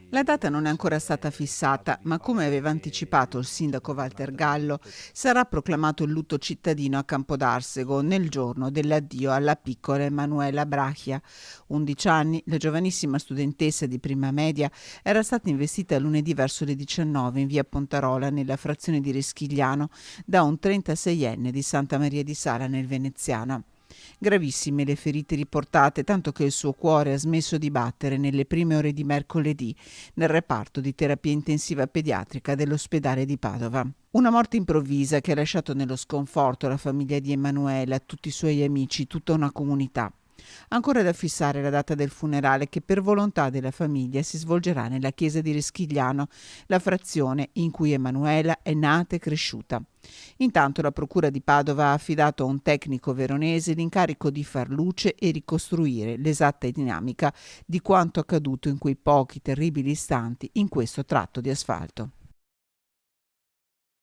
La data non è ancora stata fissata, ma come aveva anticipato il sindaco Walter Gallo, sarà proclamato il lutto cittadino a Campodarsego nel giorno dell'addio alla piccola Emanuela Brachia. 11 anni, la giovanissima studentessa di prima media era stata investita lunedì verso le 19 in via Pontarola, nella frazione di Reschigliano, da un 36enne di Santa Maria di Sala nel Veneziana. Gravissime le ferite riportate, tanto che il suo cuore ha smesso di battere nelle prime ore di mercoledì nel reparto di terapia intensiva pediatrica dell'ospedale di Padova. Una morte improvvisa che ha lasciato nello sconforto la famiglia di Emanuela, tutti i suoi amici, tutta una comunità. Ancora da fissare la data del funerale, che per volontà della famiglia si svolgerà nella chiesa di Reschigliano, la frazione in cui Emanuela è nata e cresciuta. Intanto la procura di Padova ha affidato a un tecnico veronese l'incarico di far luce e ricostruire l'esatta dinamica di quanto accaduto in quei pochi terribili istanti in questo tratto di asfalto.